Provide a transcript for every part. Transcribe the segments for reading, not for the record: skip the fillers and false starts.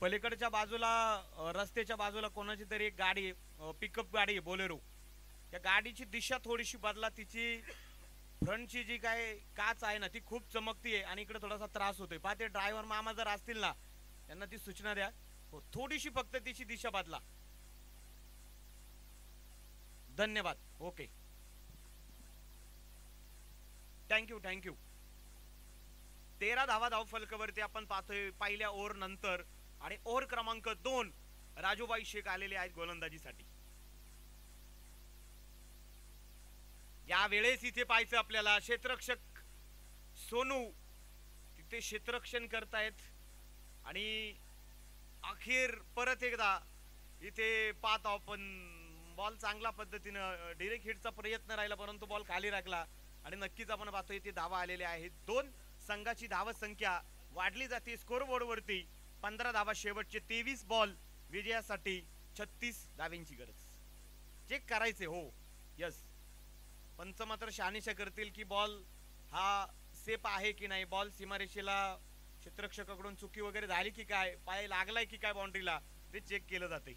पलीकडच्या बाजूला रस्त्याच्या बाजूला कोणाची तरी एक गाडी पिकअप गाडी आहे बोलेरो, त्या गाडीची दिशा थोडीशी बदला, तिची फ्रंटची जी काय काच आहे ना ती खूप चमकतीये आणि इकडे थोडासा त्रास होतोय। पहा ते ड्रायव्हर मामा जर असतील ना त्यांना ती सूचना द्या, हो थोडीशी फक्त तिची दिशा बदला। धन्यवाद, ओके थँक्यू थँक्यू। 13 धावा धावफलकावरती आपण पाहतोय पहिल्या ओव्हर नंतर आणि ओव्हर क्रमांक 2 राजूभाई शेख आलेले आहेत गोलंदाजीसाठी। या वेळेस इथे पाहायचं आपल्याला क्षेत्ररक्षक सोनू तिथे क्षेत्ररक्षण करतायत आणि अखेर परत एकदा इथे पाहत आपण बॉल चांगल्या पद्धतीने डायरेक्ट हिटचा प्रयत्न राहिला परंतु बॉल खाली लागला आणि नक्कीच आपण पाहतोय इथे धावा आलेल्या आहेत। दोन संघाची धाव संख्या वाढली जाते स्कोर बोर्ड वरती। 15 धावा शेवटचे 23 बॉल विजयासाठी 36 धावांची गरज। चेक करायचे हो यस, पंच मात्र शहानिशा करतील की बॉल हा सेफ आहे की नाही, बॉल सीमारेषेला क्षेत्ररक्षकाकडून चुकी वगैरे झाली की काय, पाय लागलाय की काय बाउंड्रीला, ते चेक केलं जाते।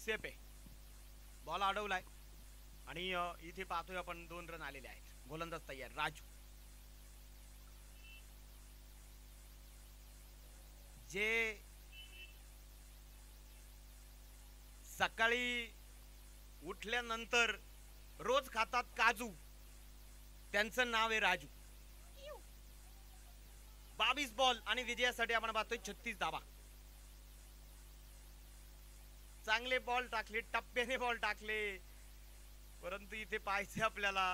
सेफ आहे, बॉल अडवलाय आणि इथे पाहतोय आपण 2 रन आलेले आहेत। गोलंदाज तयार राजू, जे सकाळी उठल्यानंतर रोज खातात काजू त्यांचं नाव आहे राजू। 22 बॉल आणि विजयासाठी आपण पाहतोय 36 धावा। चांगले बॉल टाकले, टप्प्याने बॉल टाकले, परंतु इथे पाहायचे आपल्याला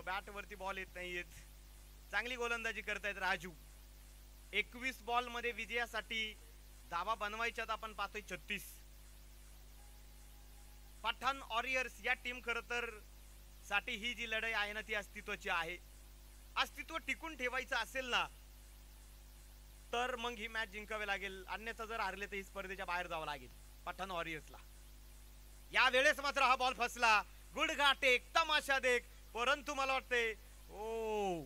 बॅट वरती बॉल येत नाहीयेत। चांगली गोलंदाजी करतायत राजू। 21 बॉल मध्ये विजयासाठी धावा बनवायच्यात आपण पाहतोय 36। पठाण वॉरियर्स या टीम खरं तर साठी ही जी लढाई आहे ना ती अस्तित्वाची आहे। अस्तित्व टिकून ठेवायचं असेल ना तर मग ही मॅच जिंकावी लागेल, अन्यथा जर हारले तर ही स्पर्धेच्या बाहेर जावं लागेल पठाण वॉरियर्सला। या वेळेस मात्र हा बॉल फसला, गुडघाट एक तमाशा देख, परंतु मला वाटते ओ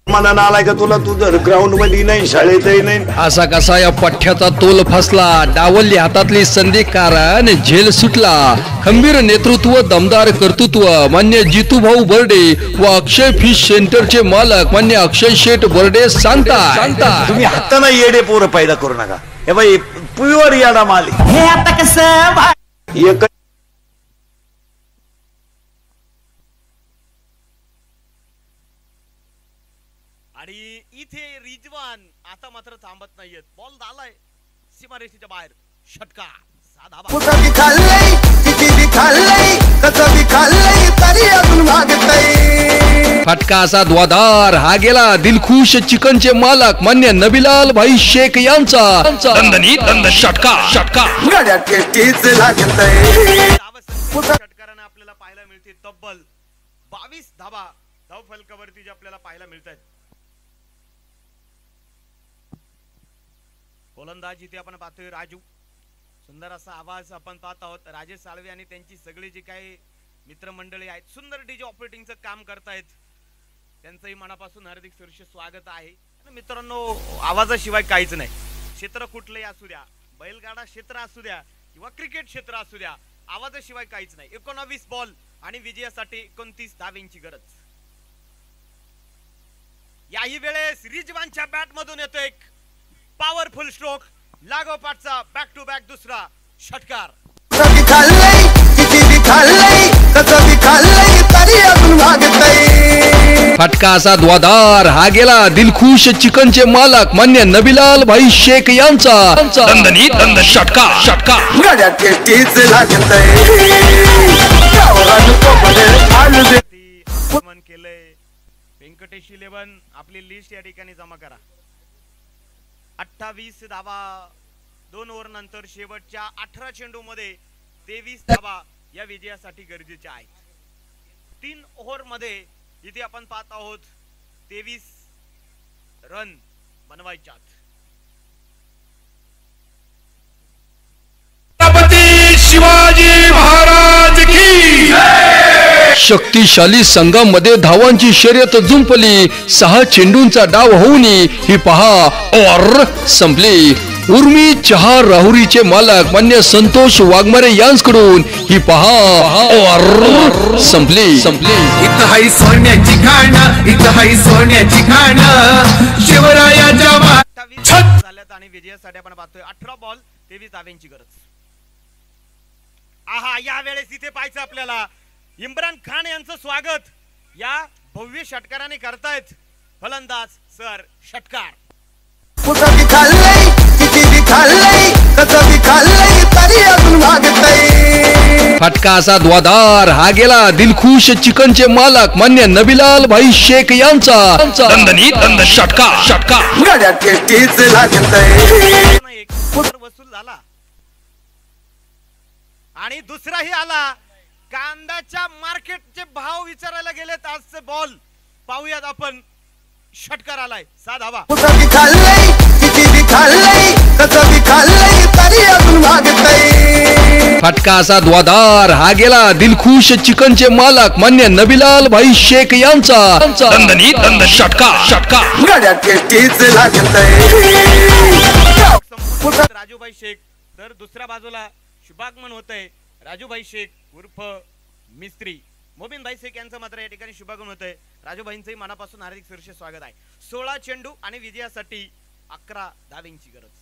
मला नालाय का तुला, तू जर ग्राउंड मध्ये नाही शाळेतही नाही असा कसा या पठ्याचा तोल फसला, डावलली हातातली संधी कारण झेल सुटला। खंबीर नेतृत्व, दमदार कर्तृत्व मान्य जितू भाऊ बर्डे व अक्षय फिश सेंटरचे मालक मान्य अक्षय शेठ बर्डे सांगता तुम्ही हाताना येडे पोरं पैदा करू नका। हे बाई प्युअर याडा माल हे आता कसं एक आणि इथे रिजवान आता मात्र थांबत नाहीयेत, बॉल झालाय सीमारेषेच्या बाहेर, षटका साधा फटका असा द्वादार हा गेला दिलखुश चिकनचे मालक मान्य नबीलाल भाई शेख यांचा दंदनी षटका षटकाराने आपल्याला पाहायला मिळते तब्बल 22 धावा धावफलकावरती जे आपल्याला पाहायला मिळतात। गोलंदाज इथे आपण पाहतोय राजू, सुंदर असा आवाज आपण पाहत आहोत। राजेश साळवे आणि त्यांची सगळी जी काही मित्रमंडळी आहेत सुंदर डीजे ऑपरेटिंगचं काम करतायत, त्यांचंही मनापासून हार्दिक सहर्ष स्वागत आहे। मित्रांनो आवाजाशिवाय काहीच नाही, क्षेत्र कुठलंही असू द्या, बैलगाडा क्षेत्र असू द्या किंवा क्रिकेट क्षेत्र असू द्या, आवाजाशिवाय काहीच नाही। 19 बॉल आणि विजयासाठी 29 धावांची गरज। याही वेळेस रिजवानच्या बॅट मधून येतो एक पॉवरफुल स्ट्रोक, लागोपाठचा बॅक टू बॅक दुसरा षटकार। फटका असा द्वादार हा गेला दिलखुश चिकनचे मालक मान्य नबीलाल भाई शेख यांचा दणदणीत दणदण षटका षटका गाड्या टेस्टीच लागतंय गावाला कोपरे आलू दे आगमन केलंय. व्यंकटेश 11 आपली लिस्ट या ठिकाणी जमा करा. 28 धावा 2 ओव्हर नंतर शेवटच्या 18 चेंडू मध्ये 23 धावा या विजयासाठी गरजेच्या आहेत. 3 ओव्हर मध्ये इथे आपण पाहत आहोत 23 रन बनवायच्यात. छत्रपती शिवाजी महाराज की शक्तिशाली संघामध्ये धावांची शर्यत जुंपली. 6 चेंडूंचा डाव होऊन ही पहा और संपली. उर्मी चहा राहुरीचे मालक मान्य संतोष वाघमारे यांकडून ही पहा और संपली संपली. इथं हाय सोन्याची खाणं इथं हाय सोन्याची खाणं शिवरायाच्या 28 झाल्यात आणि विजयासाठी आपण पाहतोय 18 बॉल 23 धाव्यांची गरज. आहा या वेळेस इथे पाहायचं आपल्याला इम्रान खान यांचं स्वागत या भव्य षटकाराने करतायत फलंदाज सर षटकार. कुठं बी खाल्लंय किती बी खाल्लंय कसं बी खाल्लंय तरी अजून मागतंय. फटका असा द्वादार हा गेला दिलखुश चिकनचे मालक मान्य नबीलाल भाई शेख यांचा दणदणीत दणदण षटका षटका गाड्या टेस्टीच लागतंय. एक वसूल झाला आणि दुसराही आला. कांद्याच्या मार्केटचे भाव विचारायला गेलेत आजचे बॉल पाहूयात आपण. षटकार आलाय 6 धावा. कुठं बी खाल्लंय किती बी खाल्लंय कसं बी खाल्लंय तरी अजून मागतंय. फटका असा द्वादार हा गेला दिलखुश चिकनचे मालक मान्य नबीलाल भाई शेख यांचा दणदणीत दणदण षटका षटका गाड्या टेस्टीच लागतंय. राजूभाई शेख तर दुसऱ्या बाजूला शुभागमन होतंय राजूभाई शेख उर्फ मिस्त्री. मोबिन भाई शेख यांचं मात्र या ठिकाणी शुभागमन होतंय. राजूभाईंचंही मनापासून हार्दिक सरसे स्वागत आहे. 16 चेंडू आणि विजयासाठी 11 धाव्यांची गरज.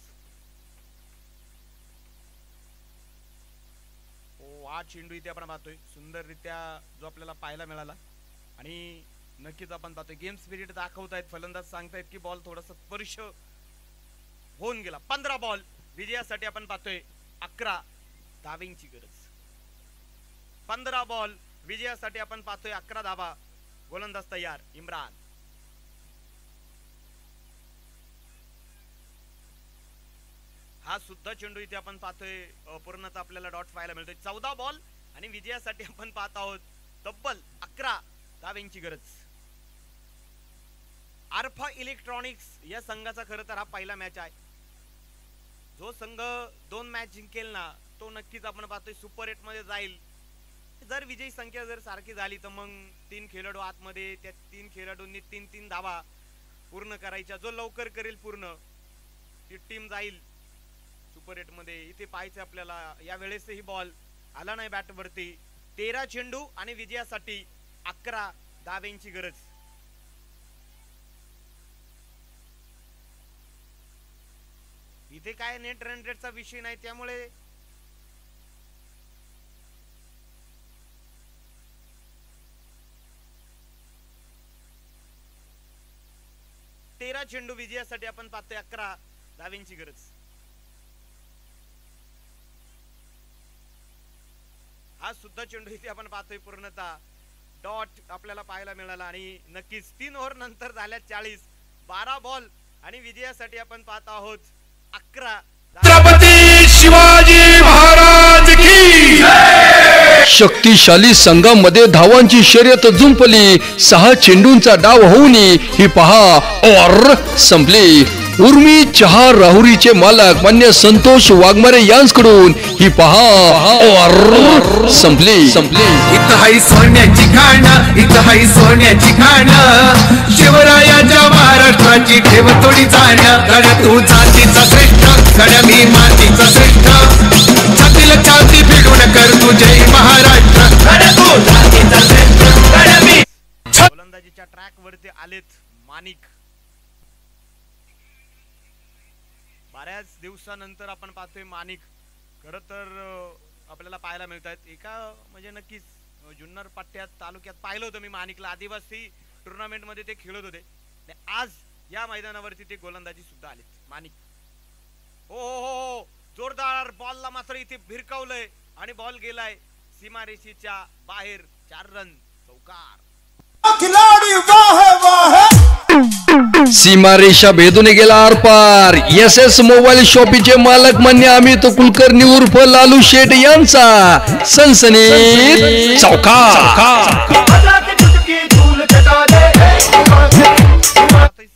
8 चेंडू इथे आपण पाहतोय सुंदररित्या जो आपल्याला पाहायला मिळाला आणि नक्कीच आपण पाहतोय गेम स्पिरिट दाखवतायत फलंदाज सांगतायत की बॉल थोडासा स्पर्श होऊन गेला. 15 बॉल विजयासाठी आपण पाहतोय 11 धाव्यांची गरज. 15 बॉल विजयासाठी आपण पाहतोय 11 धावा. गोलंदाज तयार इम्रान. हा सुद्धा चेंडू इथे आपण पाहतोय पूर्णतः आपल्याला डॉट पाहायला मिळतोय. 14 बॉल आणि विजयासाठी आपण पाहत आहोत तब्बल 11 धाव्यांची गरज. आर्फा इलेक्ट्रॉनिक्स या संघाचा खरं तर हा पहिला मॅच आहे. जो संघ 2 मॅच जिंकेल ना तो नक्कीच आपण पाहतोय सुपर 8 मध्ये जाईल. जर विजयी संख्या जर सारखी झाली तर मग 3 खेळाडू आतमध्ये त्या 3 खेळाडूंनी 3-3 धावा पूर्ण करायच्या. जो लवकर करेल पूर्ण ती टीम जाईल सुपर 8 मध्ये. इथे पाहायचं आपल्याला या वेळेसही बॉल आला नाही बॅट वरती. 13 चेंडू आणि विजयासाठी 11 धाव्यांची गरज. इथे काय नेट रन रेटचा विषय नाही त्यामुळे 13 चेंडू विजयासाठी आपण पाहतोय 11 धाव्यांची गरज. हा सुद्धा चेंडू इथे आपण पाहतोय पूर्णतः डॉट आपल्याला पाहायला मिळाला आणि नक्कीच 3 ओव्हर नंतर झाल्या 40. 12 बॉल आणि विजयासाठी आपण पाहत आहोत 11. छत्रपती शिवाजी महाराज की शक्तिशाली संघामध्ये धावांची शर्यत जुंपली. 6 चेंडूंचा डाव होऊन ही पहा और संपली. उर्मी चहा राहुरीचे मालक मान्य संतोष वाघमारे यांकडून ही पहा और संपली संपली. इथं हाय सोन्याची खाणं इथं हाय सोन्याची खाणं शिवरायाच्या महाराष्ट्राची ठेव थोडी जाणं. गड तू जातीचा श्रेष्ठ गड मी मातीचा श्रेष्ठ छातीला छाती भिडून कर तू जय महाराष्ट्र. गड तू जातीचा श्रेष्ठ गड मी. गोलंदाजीच्या ट्रॅक वरती आलेत माणिक. बऱ्याच दिवसानंतर आपण पाहतोय माणिक खरं तर आपल्याला पाहायला मिळत आहेत. एका म्हणजे नक्कीच जुन्नर पट्ट्यात तालुक्यात पाहिलं होतं मी माणिकला. आदिवासी टुर्नामेंट मध्ये ते खेळत होते आणि आज या मैदानावरती ते गोलंदाजी सुद्धा आलेत. माणिक हो हो हो हो जोरदार बॉलला मात्र इथे भिरकावलंय आणि बॉल गेलाय सीमारेषेच्या बाहेर. 4 रन चौकार. खिलाडी वाह वाह सीमारेषा भेदून गेला आरपार. SS मोबाईल शॉपीचे मालक मान्य अमित कुलकर्णी उर्फ लालू शेठ यांचा सनसनीत चौकार.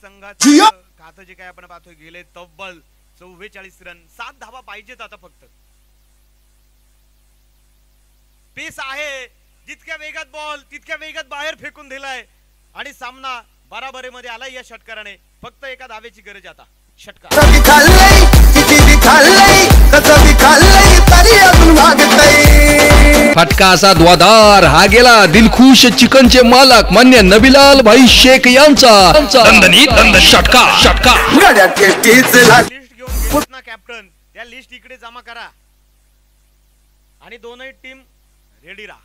संघाचे खातं जे काय आपण पाहतोय गेले तब्बल 44 रन. 7 धावा पाहिजेत आता फक्त. पेस आहे जितक्या वेगात बॉल तितक्या वेगात बाहेर फेकून दिलाय आणि सामना बराबरीमध्ये आलाय या षटकाराने. फक्त एका धावेची गरज आता. षटकार खाल्लंय किती खाल्लंय कसं खाल्लंय तरी अजून भागतय. फटका असा द्वादार. हा गेला दिलखुश चिकनचे मालक मान्य नबीलाल भाई शेख यांचा दणदणीत षटकार. गाड्या टेस्टीच लाग लिस्ट घेऊन गेलेत ना कॅप्टन. त्या लिस्ट इकडे जमा करा आणि दोनही टीम रेडी राहा.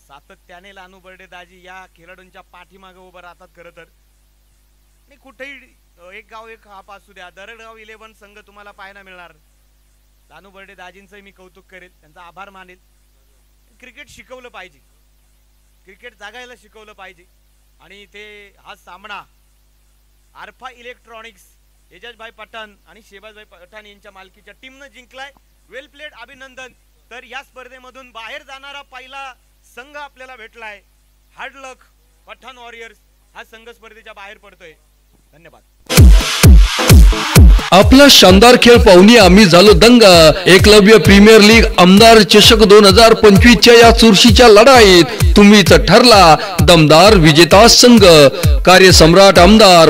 सातत्याने लानू बर्डे दाजी या खेळाडूंच्या पाठीमागे उभं राहतात. खरं तर आणि कुठेही एक गाव एक हाप असू द्या दरडगाव 11 संघ तुम्हाला पाहायला मिळणार. लानू बर्डे दाजींचं मी कौतुक करेल त्यांचा आभार मानेल. क्रिकेट शिकवलं पाहिजे क्रिकेट जागायला शिकवलं पाहिजे आणि ते हा सामना आरफा इलेक्ट्रॉनिक्स एजाजभाई पठाण आणि शेबाजभाई पठाण यांच्या मालकीच्या टीमनं जिंकलाय. वेल प्लेड अभिनंदन. तर या स्पर्धेमधून बाहेर जाणारा पहिला संघ आपल्याला भेटलाय. हार्ड लक पठाण वॉरियर्स हा संघ स्पर्धेच्या बाहेर पडतोय. धन्यवाद. आपला शानदार खेळ पाहुणी आम्ही झालो दंग. एकलव्य प्रीमियर लीग आमदार चषक 2025च्या या चुरशीच्या लढाईत तुम्हीच ठरला दमदार विजेता संघ. कार्यसम्राट आमदार